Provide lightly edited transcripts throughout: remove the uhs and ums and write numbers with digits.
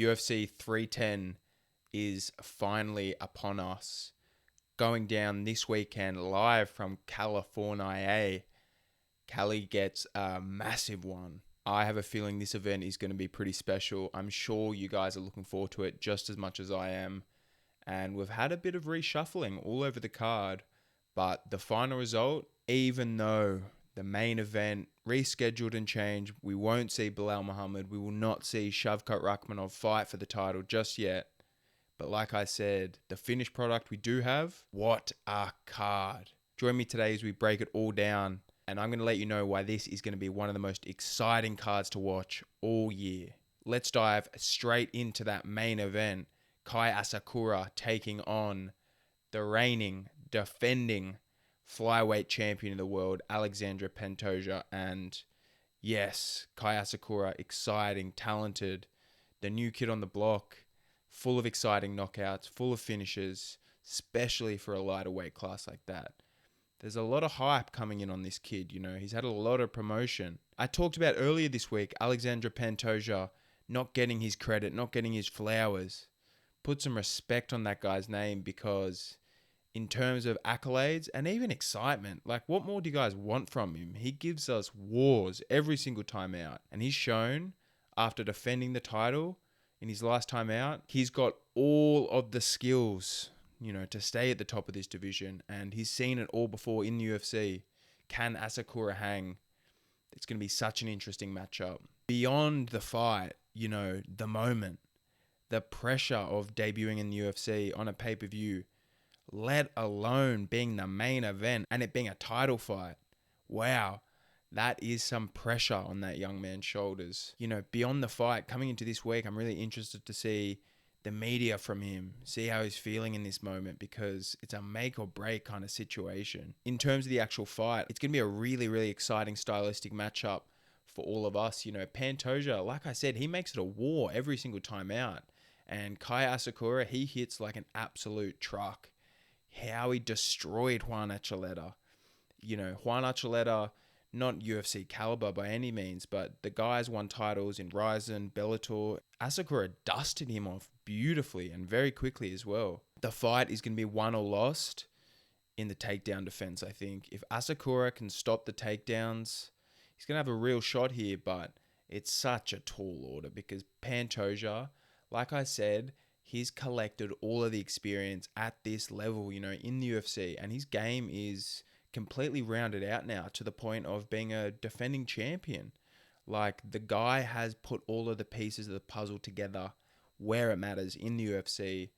UFC 310 is finally upon us. Going down this weekend live from California. Cali gets a massive one. I have a feeling this event is going to be pretty special. I'm sure you guys are looking forward to it just as much as I am. And we've had a bit of reshuffling all over the card. But the final result, even though the main event rescheduled and changed, we won't see Bilal Muhammad. We will not see Shavkat Rakhmonov fight for the title just yet. But like I said, the finished product we do have, what a card. Join me today as we break it all down. And I'm going to let you know why this is going to be one of the most exciting cards to watch all year. Let's dive straight into that main event. Kai Asakura taking on the reigning, defending flyweight champion of the world, Alexandre Pantoja. And yes, Kai Asakura, exciting, talented, the new kid on the block, full of exciting knockouts, full of finishes, especially for a lighter weight class like that. There's a lot of hype coming in on this kid, he's had a lot of promotion. I talked about earlier this week, Alexandre Pantoja not getting his credit, not getting his flowers. Put some respect on that guy's name, because in terms of accolades and even excitement, what more do you guys want from him? He gives us wars every single time out. And he's shown, after defending the title in his last time out, he's got all of the skills, to stay at the top of this division. And he's seen it all before in the UFC. Can Asakura hang? It's going to be such an interesting matchup. Beyond the fight, the moment, the pressure of debuting in the UFC on a pay-per-view, let alone being the main event and it being a title fight. Wow, that is some pressure on that young man's shoulders. Beyond the fight, coming into this week, I'm really interested to see the media from him, see how he's feeling in this moment, because it's a make or break kind of situation. In terms of the actual fight, it's going to be a really, really exciting stylistic matchup for all of us. Pantoja, like I said, he makes it a war every single time out. And Kai Asakura, he hits like an absolute truck. How he destroyed Juan Archuleta. Juan Archuleta, not UFC caliber by any means, but the guy's won titles in Ryzen, Bellator. Asakura dusted him off beautifully and very quickly as well. The fight is going to be won or lost in the takedown defense, I think. If Asakura can stop the takedowns, he's going to have a real shot here, but it's such a tall order because Pantoja, like I said, he's collected all of the experience at this level, in the UFC, and his game is completely rounded out now to the point of being a defending champion. The guy has put all of the pieces of the puzzle together where it matters in the UFC,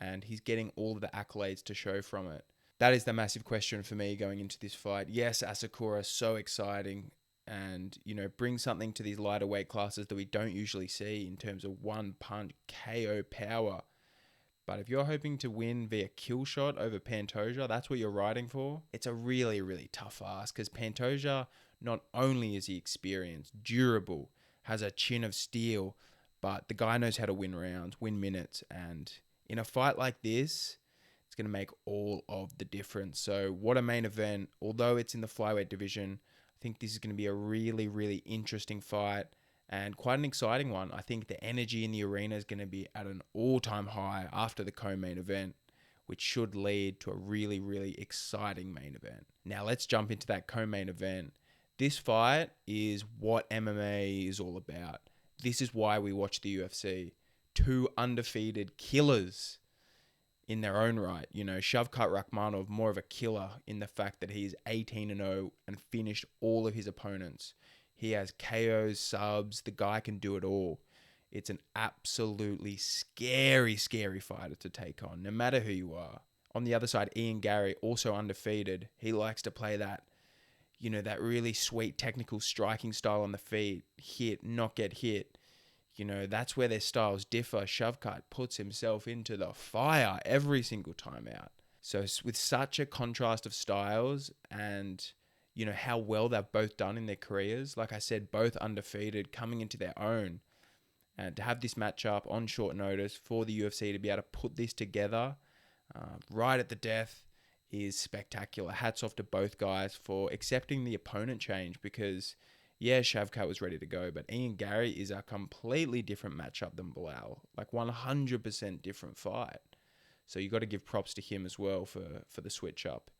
and he's getting all of the accolades to show from it. That is the massive question for me going into this fight. Yes, Asakura is so exciting and, brings something to these lighter weight classes that we don't usually see in terms of one punch KO power. But if you're hoping to win via kill shot over Pantoja, that's what you're riding for. It's a really, really tough ask, because Pantoja, not only is he experienced, durable, has a chin of steel, but the guy knows how to win rounds, win minutes. And in a fight like this, it's going to make all of the difference. So what a main event. Although it's in the flyweight division, I think this is going to be a really, really interesting fight and quite an exciting one. I think the energy in the arena is going to be at an all-time high after the co-main event, which should lead to a really, really exciting main event. Now let's jump into that co-main event. This fight is what MMA is all about. This is why we watch the UFC. Two undefeated killers in their own right. Shavkat Rakhmonov, more of a killer in the fact that he's 18-0 and finished all of his opponents. He has KOs, subs. The guy can do it all. It's an absolutely scary, scary fighter to take on, no matter who you are. On the other side, Garry, also undefeated. He likes to play that, that really sweet technical striking style on the feet. Hit, not get hit. That's where their styles differ. Shavkat puts himself into the fire every single time out. So with such a contrast of styles and, how well they've both done in their careers, like I said, both undefeated, coming into their own, and to have this matchup on short notice for the UFC to be able to put this together right at the death is spectacular. Hats off to both guys for accepting the opponent change, because Yeah, Shavkat was ready to go, but Ian Garry is a completely different matchup than Bilal. Like 100% different fight. So you got to give props to him as well for the switch up.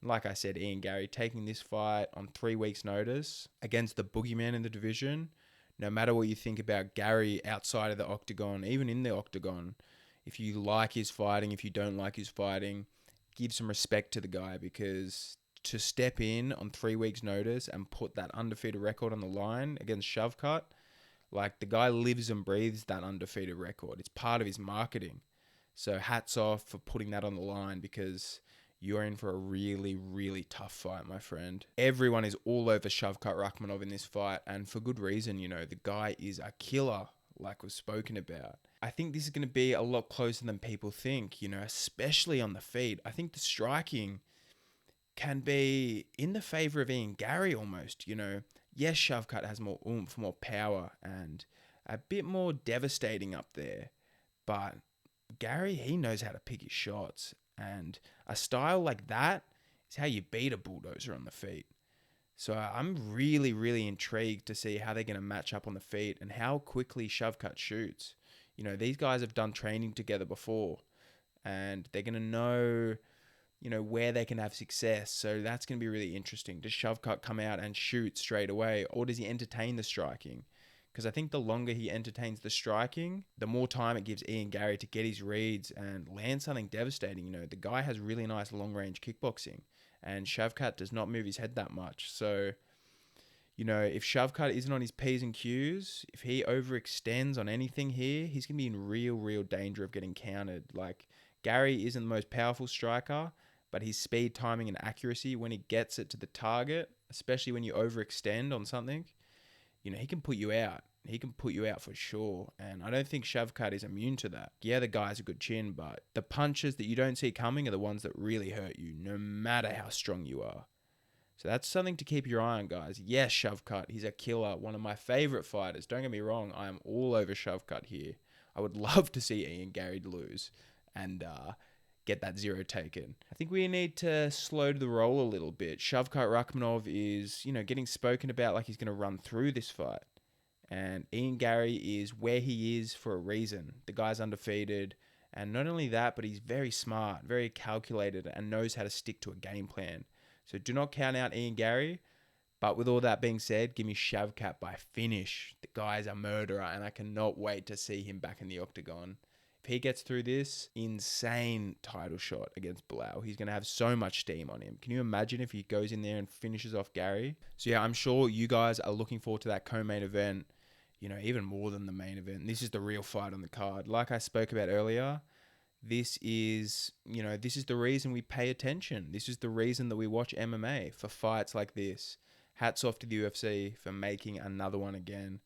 And like I said, Ian Garry taking this fight on 3 weeks' notice against the boogeyman in the division. No matter what you think about Garry outside of the octagon, even in the octagon, if you like his fighting, if you don't like his fighting, give some respect to the guy, because to step in on 3 weeks' notice and put that undefeated record on the line against Shavkat, like the guy lives and breathes that undefeated record. It's part of his marketing. So hats off for putting that on the line, because you're in for a really, really tough fight, my friend. Everyone is all over Shavkat Rakhmonov in this fight, and for good reason. The guy is a killer, like we've spoken about. I think this is going to be a lot closer than people think, especially on the feet. I think the striking can be in the favor of Ian Garry almost. Yes, Shavkat has more oomph, more power, and a bit more devastating up there, but Garry, he knows how to pick his shots, and a style like that is how you beat a bulldozer on the feet. So I'm really, really intrigued to see how they're going to match up on the feet and how quickly Shavkat shoots. These guys have done training together before, and they're going to know, where they can have success. So that's going to be really interesting. Does Shavkat come out and shoot straight away, or does he entertain the striking? Because I think the longer he entertains the striking, the more time it gives Ian Garry to get his reads and land something devastating. The guy has really nice long-range kickboxing, and Shavkat does not move his head that much. So, if Shavkat isn't on his P's and Q's, if he overextends on anything here, he's going to be in real, real danger of getting countered. Like, Garry isn't the most powerful striker, but his speed, timing, and accuracy when he gets it to the target, especially when you overextend on something, he can put you out. He can put you out for sure. And I don't think Shavkat is immune to that. Yeah, the guy's a good chin, but the punches that you don't see coming are the ones that really hurt you, no matter how strong you are. So that's something to keep your eye on, guys. Yes, Shavkat, he's a killer. One of my favorite fighters. Don't get me wrong, I am all over Shavkat here. I would love to see Ian Garry lose and get that 0 taken. I think we need to slow the roll a little bit. Shavkat Rakhmonov is, getting spoken about like he's going to run through this fight. And Ian Garry is where he is for a reason. The guy's undefeated. And not only that, but he's very smart, very calculated, and knows how to stick to a game plan. So do not count out Ian Garry. But with all that being said, give me Shavkat by finish. The guy's a murderer, and I cannot wait to see him back in the octagon. If he gets through this insane title shot against Bilal, he's going to have so much steam on him. Can you imagine if he goes in there and finishes off Garry? So yeah, I'm sure you guys are looking forward to that co-main event, even more than the main event. This is the real fight on the card. Like I spoke about earlier, this is the reason we pay attention. This is the reason that we watch MMA, for fights like this. Hats off to the UFC for making another one again,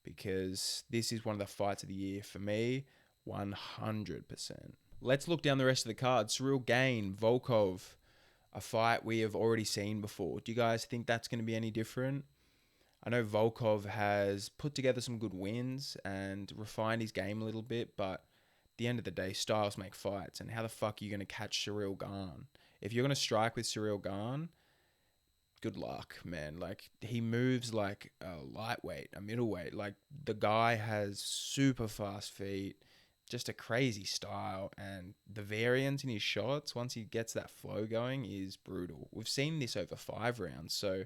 because this is one of the fights of the year for me. 100%. Let's look down the rest of the card. Cyril Gane, Volkov, a fight we have already seen before. Do you guys think that's going to be any different? I know Volkov has put together some good wins and refined his game a little bit, but at the end of the day, styles make fights. And how the fuck are you going to catch Cyril Gane? If you're going to strike with Cyril Gane, good luck, man. Like, he moves like a lightweight, a middleweight. Like, the guy has super fast feet, just a crazy style, and the variance in his shots, once he gets that flow going, is brutal. We've seen this over 5 rounds, so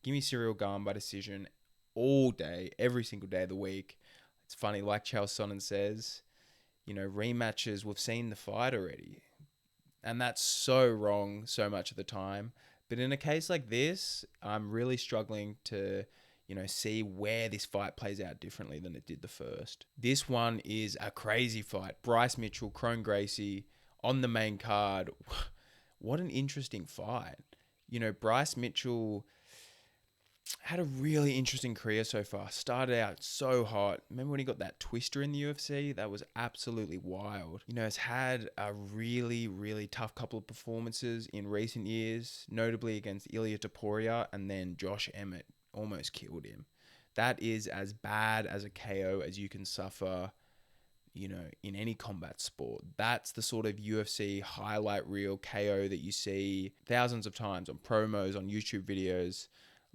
give me Cyril Gane by decision all day, every single day of the week. It's funny, like Chael Sonnen says, rematches, we've seen the fight already. And that's so wrong so much of the time. But in a case like this, I'm really struggling to, see where this fight plays out differently than it did the first. This one is a crazy fight. Bryce Mitchell, Kron Gracie on the main card. What an interesting fight. Bryce Mitchell had a really interesting career so far. Started out so hot. Remember when he got that twister in the UFC? That was absolutely wild. Has had a really, really tough couple of performances in recent years, notably against Ilia Topuria, and then Josh Emmett almost killed him. That is as bad as a KO as you can suffer, in any combat sport. That's the sort of UFC highlight reel KO that you see thousands of times on promos, on YouTube videos.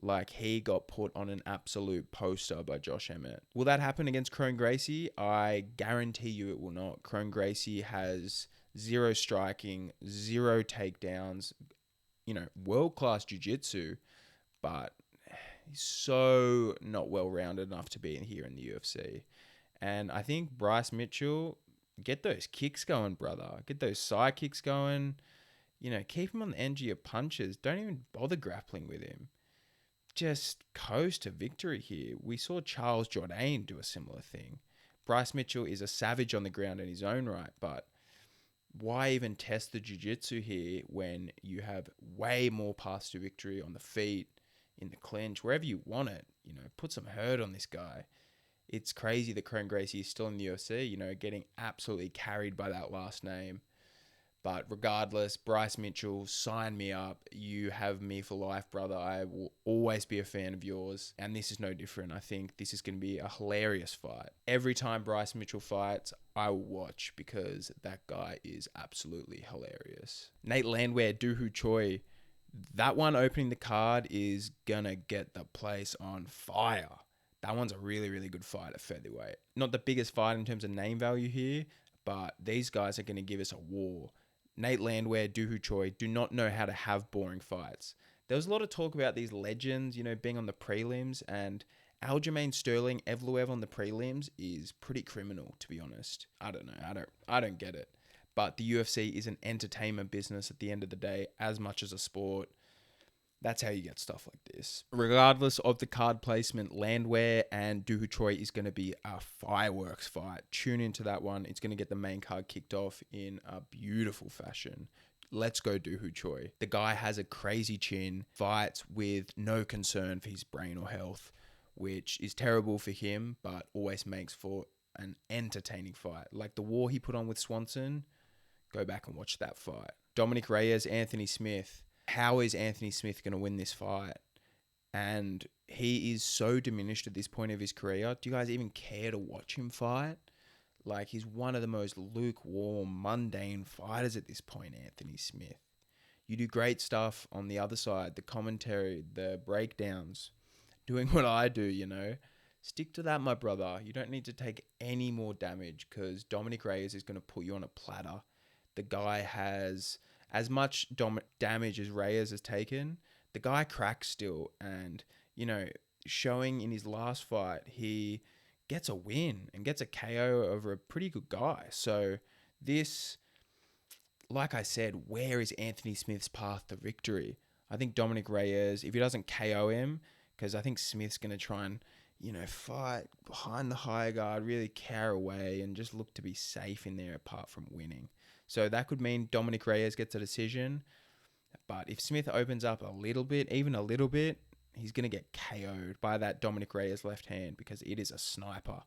Like, he got put on an absolute poster by Josh Emmett. Will that happen against Kron Gracie? I guarantee you it will not. Kron Gracie has zero striking, zero takedowns, world-class jiu-jitsu, but he's so not well-rounded enough to be in here in the UFC. And I think Bryce Mitchell, get those kicks going, brother. Get those side kicks going. Keep him on the edge of your punches. Don't even bother grappling with him. Just coast to victory here. We saw Charles Jourdain do a similar thing. Bryce Mitchell is a savage on the ground in his own right, but why even test the jiu-jitsu here when you have way more paths to victory on the feet, in the clinch, wherever you want it? Put some hurt on this guy. It's crazy that Kron Gracie is still in the UFC, getting absolutely carried by that last name. But regardless, Bryce Mitchell, sign me up. You have me for life, brother. I will always be a fan of yours. And this is no different. I think this is going to be a hilarious fight. Every time Bryce Mitchell fights, I will watch because that guy is absolutely hilarious. Nate Landwehr, Doohoo Choi. That one opening the card is going to get the place on fire. That one's a really, really good fight at featherweight. Not the biggest fight in terms of name value here, but these guys are going to give us a war. Nate Landwehr, Doohoo Choi do not know how to have boring fights. There was a lot of talk about these legends, being on the prelims, and Aljamain Sterling, Evloev on the prelims is pretty criminal, to be honest. I don't know. I don't get it. But the UFC is an entertainment business at the end of the day, as much as a sport. That's how you get stuff like this. Regardless of the card placement, Landwehr and Doohoo Choi is going to be a fireworks fight. Tune into that one. It's going to get the main card kicked off in a beautiful fashion. Let's go Doohoo Choi. The guy has a crazy chin, fights with no concern for his brain or health, which is terrible for him, but always makes for an entertaining fight. Like the war he put on with Swanson, go back and watch that fight. Dominic Reyes, Anthony Smith. How is Anthony Smith going to win this fight? And he is so diminished at this point of his career. Do you guys even care to watch him fight? Like, he's one of the most lukewarm, mundane fighters at this point, Anthony Smith. You do great stuff on the other side, the commentary, the breakdowns, doing what I do, Stick to that, my brother. You don't need to take any more damage because Dominic Reyes is going to put you on a platter. The guy has as much damage as Reyes has taken. The guy cracks still, and showing in his last fight, he gets a win and gets a KO over a pretty good guy. So this, like I said, where is Anthony Smith's path to victory? I think Dominic Reyes, if he doesn't KO him, because I think Smith's going to try and fight behind the high guard, really carry away and just look to be safe in there apart from winning. So that could mean Dominic Reyes gets a decision. But if Smith opens up a little bit, even a little bit, he's going to get KO'd by that Dominic Reyes left hand because it is a sniper.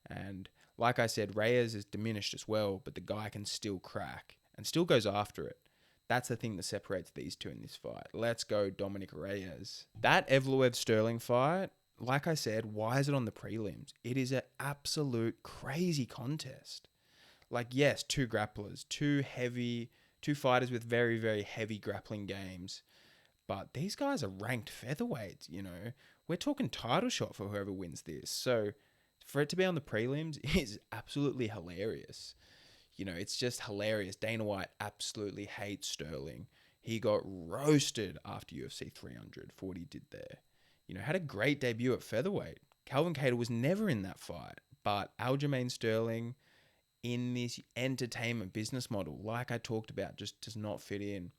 And like I said, Reyes is diminished as well, but the guy can still crack and still goes after it. That's the thing that separates these two in this fight. Let's go Dominic Reyes. That Evloev Sterling fight, like I said, why is it on the prelims? It is an absolute crazy contest. Like, yes, two grapplers, two fighters with very, very heavy grappling games. But these guys are ranked featherweights, We're talking title shot for whoever wins this. So for it to be on the prelims is absolutely hilarious. It's just hilarious. Dana White absolutely hates Sterling. He got roasted after UFC 300 for what he did there. Had a great debut at featherweight. Calvin Kattar was never in that fight. But Aljamain Sterling, in this entertainment business model, like I talked about, just does not fit in.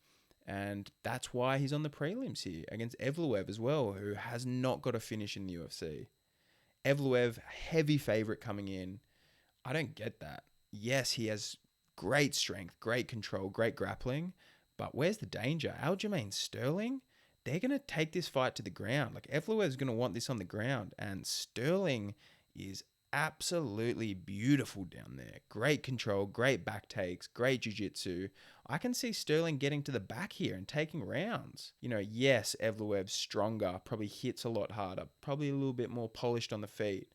And that's why he's on the prelims here against Evloev as well, who has not got a finish in the UFC. Evloev, heavy favorite coming in. I don't get that. Yes, he has great strength, great control, great grappling, but where's the danger? Aljamain Sterling, they're going to take this fight to the ground. Like, Evloev is going to want this on the ground, and Sterling is absolutely beautiful down there. Great control, great back takes, great jiu-jitsu. I can see Sterling getting to the back here and taking rounds. Yes, Evloev's stronger, probably hits a lot harder, probably a little bit more polished on the feet,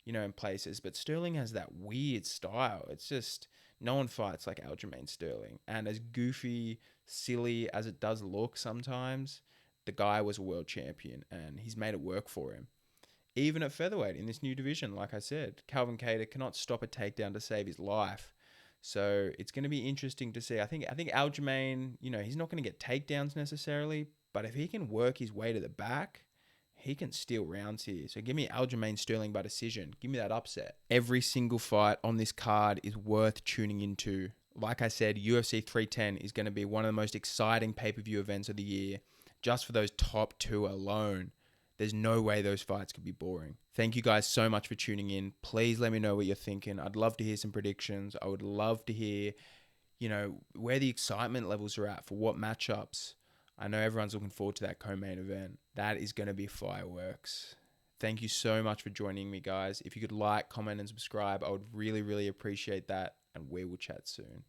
in places. But Sterling has that weird style. It's just, no one fights like Aljamain Sterling. And as goofy, silly as it does look sometimes, The guy was a world champion, and he's made it work for him. Even at featherweight in this new division, like I said, Calvin Kattar cannot stop a takedown to save his life. So it's going to be interesting to see. I think Aljamain, he's not going to get takedowns necessarily, but if he can work his way to the back, he can steal rounds here. So give me Aljamain Sterling by decision. Give me that upset. Every single fight on this card is worth tuning into. Like I said, UFC 310 is going to be one of the most exciting pay-per-view events of the year. Just for those top two alone, there's no way those fights could be boring. Thank you guys so much for tuning in. Please let me know what you're thinking. I'd love to hear some predictions. I would love to hear, where the excitement levels are at for what matchups. I know everyone's looking forward to that co-main event. That is going to be fireworks. Thank you so much for joining me, guys. If you could like, comment, and subscribe, I would really, really appreciate that. And we will chat soon.